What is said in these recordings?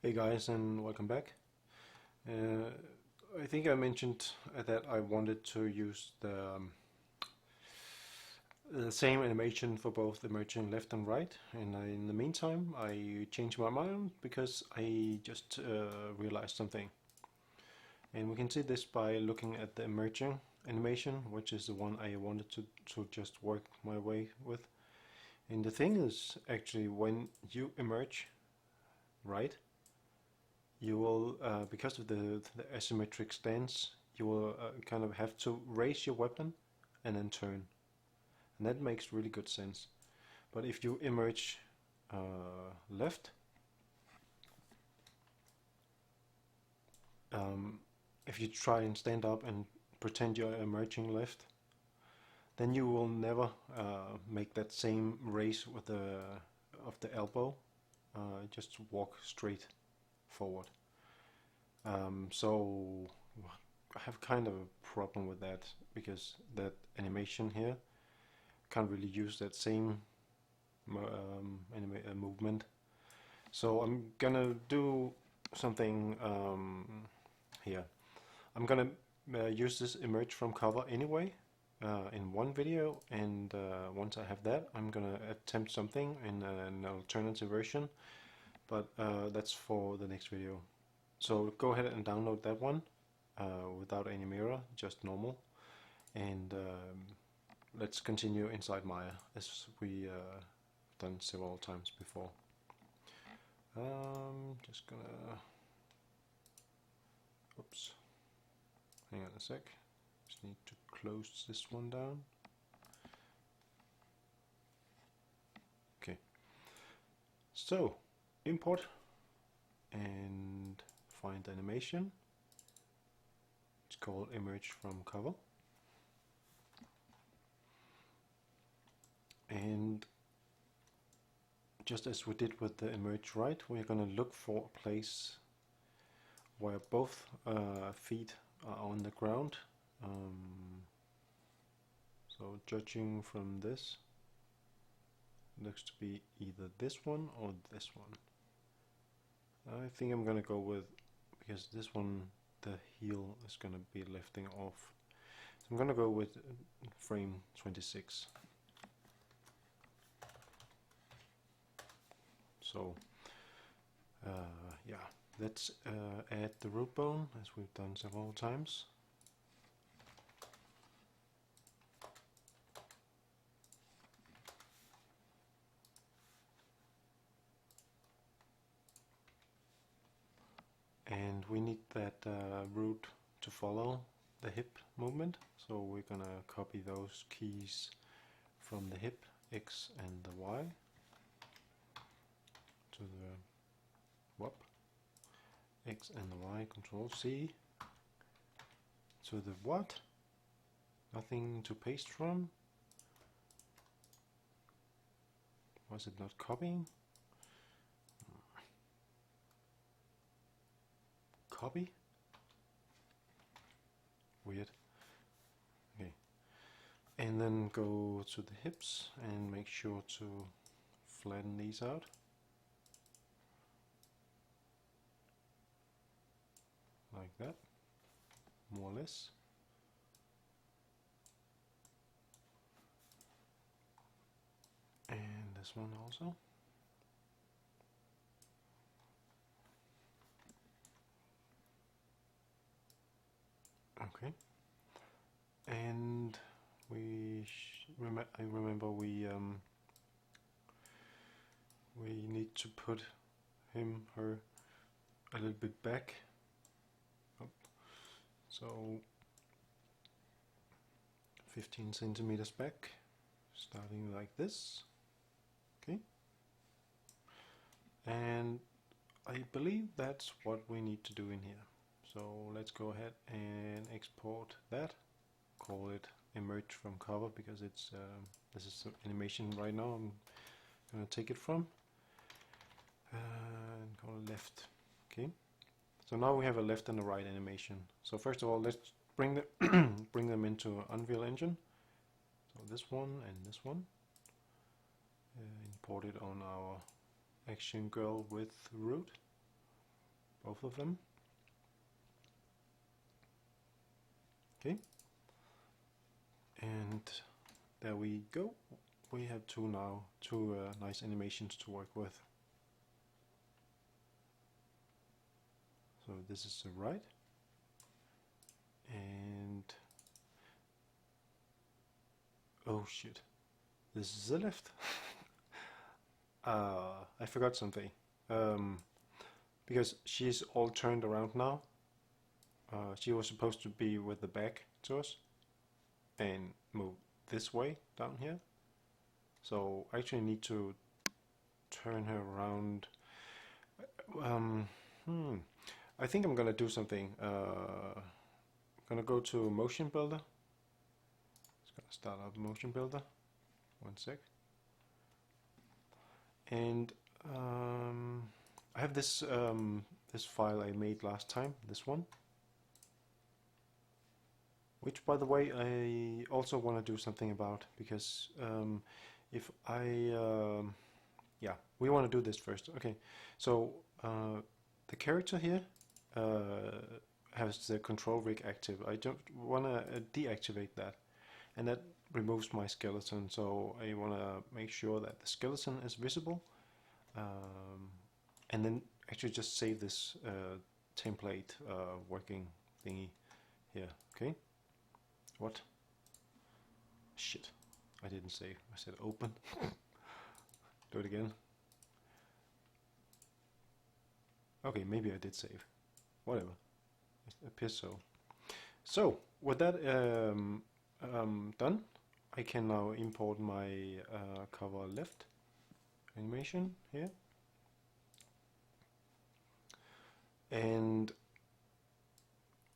Hey guys, and welcome back. I think I mentioned that I wanted to use the same animation for both emerging left and right, and in the meantime I changed my mind because I just realized something. And we can see this by looking at the emerging animation, which is the one I wanted to just work my way with. And the thing is, actually, when you emerge right, you will, because of the asymmetric stance, you will kind of have to raise your weapon and then turn. And that makes really good sense. But if you emerge left, if you try and stand up and pretend you're emerging left, then you will never make that same raise with of the elbow. Just walk straight forward. So I have kind of a problem with that because that animation here can't really use that same movement. So I'm gonna do something here. I'm gonna use this emerge from cover anyway in one video, and once I have that, I'm gonna attempt something in an alternative version, but that's for the next video. So go ahead and download that one without any mirror, just normal, and let's continue inside Maya as we done several times before. Just gonna, oops, hang on a sec, just need to close this one down. Okay, so import and find animation. It's called emerge from cover, and just as we did with the emerge right, we're going to look for a place where both feet are on the ground. So judging from this, looks to be either this one or this one. I think I'm going to go with, because this one, the heel is going to be lifting off. So I'm going to go with frame 26. So yeah, let's add the root bone as we've done several times. And we need that root to follow the hip movement, so we're gonna copy those keys from the hip, X and the Y, to the whoop, X and the Y, Control C, to the what? Nothing to paste from. Was it not copying? Copy? Weird. Okay. And then go to the hips and make sure to flatten these out. Like that, more or less. And this one also. Okay. And I remember we need to put him, her a little bit back. Oh. So 15 centimeters back, starting like this. Okay. And I believe that's what we need to do in here. So let's go ahead and export that. Call it emerge from cover because it's this is animation right now. I'm gonna take it from and call it left. Okay. So now we have a left and a right animation. So first of all, let's bring the bring them into Unreal Engine. So this one and this one. Import it on our action girl with root. both of them. Okay, and there we go. We have two nice animations to work with. So this is the right, and oh shit, this is the left. I forgot something. Because she's all turned around now. She was supposed to be with the back to us and move this way down here. So I actually need to turn her around. I think I'm gonna do something. I'm gonna go to Motionbuilder. Just gonna start up Motionbuilder. One sec. And I have this this file I made last time. This one. Which, by the way, I also want to do something about, because if I, yeah, we want to do this first. Okay, so the character here has the control rig active. I don't want to deactivate that, and that removes my skeleton. So I want to make sure that the skeleton is visible, and then actually just save this template working thingy here. Okay. What? Shit. I didn't save. I said open. Do it again. Okay, maybe I did save. Whatever. It appears so. So, with that done, I can now import my cover left animation here. And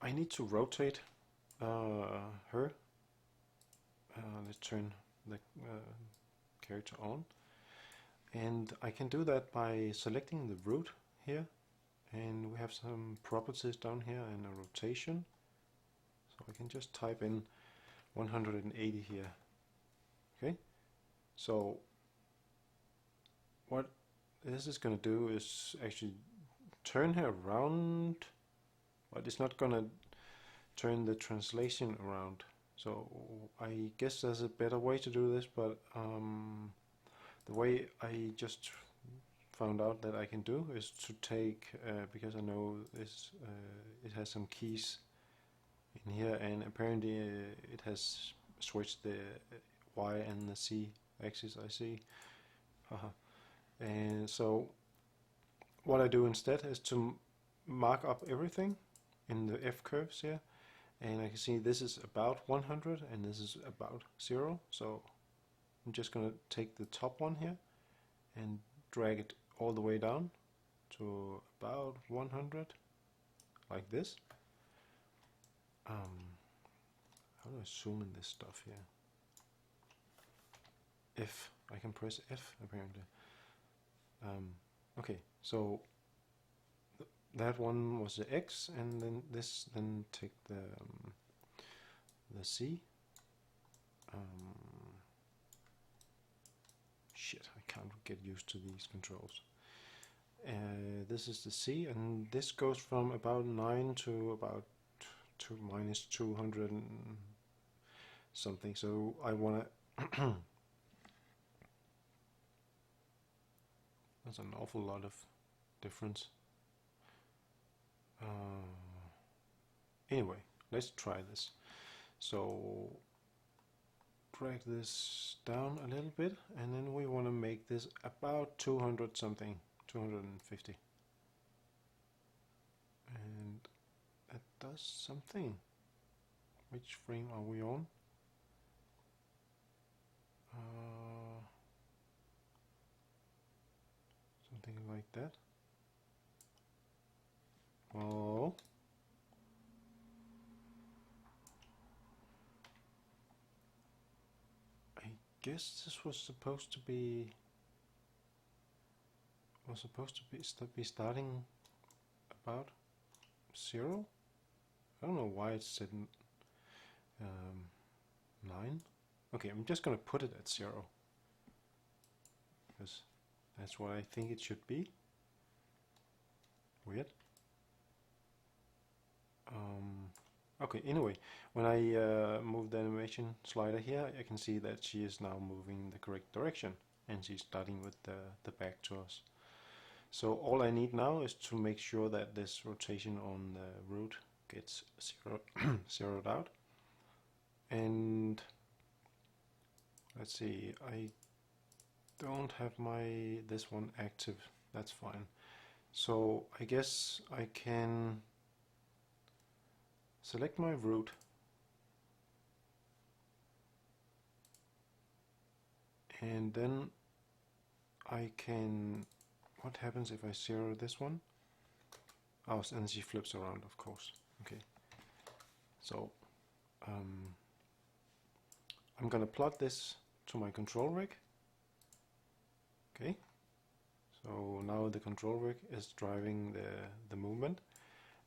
I need to rotate her. Let's turn the character on, and I can do that by selecting the root here, and we have some properties down here and a rotation, so I can just type in 180 here. Okay, so what this is going to do is actually turn her around, but it's not going to turn the translation around. So I guess there's a better way to do this, but the way I just found out that I can do is to take, because I know this it has some keys in here, and apparently it has switched the Y and the Z axis, I see. And so what I do instead is to mark up everything in the F curves here. And I can see this is about 100 and this is about 0. So I'm just going to take the top one here and drag it all the way down to about 100, like this. How do I zoom in this stuff here? F. I can press F apparently. Okay, so that one was the X, and then this, then take the C. Shit, I can't get used to these controls. This is the C, and this goes from about 9 to about minus 200 and something. So I want to. That's an awful lot of difference. Anyway, let's try this. So drag this down a little bit, and then we want to make this about 200 something, 250. And that does something. Which frame are we on? Something like that. Oh. I guess this was supposed to be starting about 0. I don't know why it's set 9. Okay, I'm just gonna put it at 0 because that's what I think it should be. Weird. Okay, anyway, when I move the animation slider here, I can see that she is now moving the correct direction, and she's starting with the back to us. So all I need now is to make sure that this rotation on the root gets zeroed out. And let's see, I don't have this one active. That's fine. So I guess I can select my root and then I can, what happens if I zero this one? Oh, and she flips around, of course. Okay, so I'm gonna plot this to my control rig. Okay, so now the control rig is driving the movement,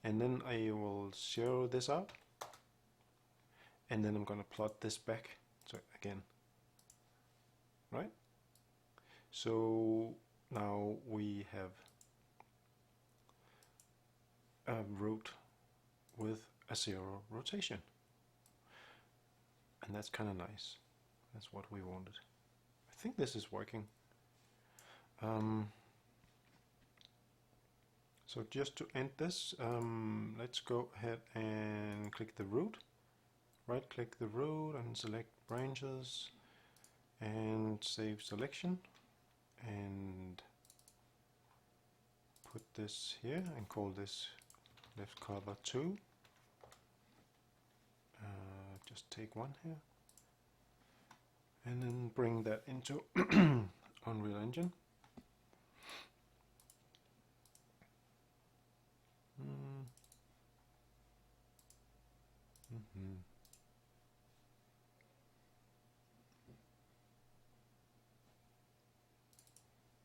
and then I will zero this out, and then I'm gonna plot this back so again, right? So now we have a root with a zero rotation, and that's kind of nice. That's what we wanted. I think this is working. So just to end this, let's go ahead and click the root. Right click the root and select branches and save selection, and put this here and call this left cover 2. Just take one here and then bring that into Unreal Engine.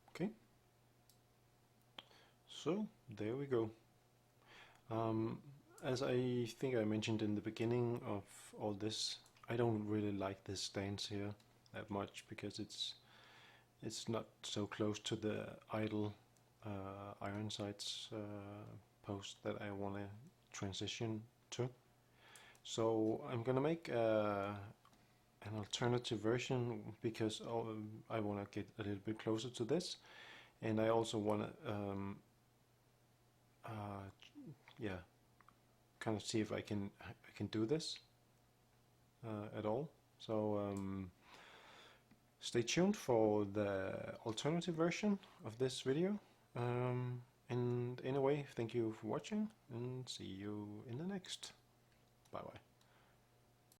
Okay, so there we go. As I think I mentioned in the beginning of all this, I don't really like this stance here that much because it's not so close to the idle iron sights post that I want to transition to. So I'm gonna make an alternative version because I want to get a little bit closer to this, and I also want to yeah, kind of see if I can do this at all. So stay tuned for the alternative version of this video. And anyway, thank you for watching, and see you in the next.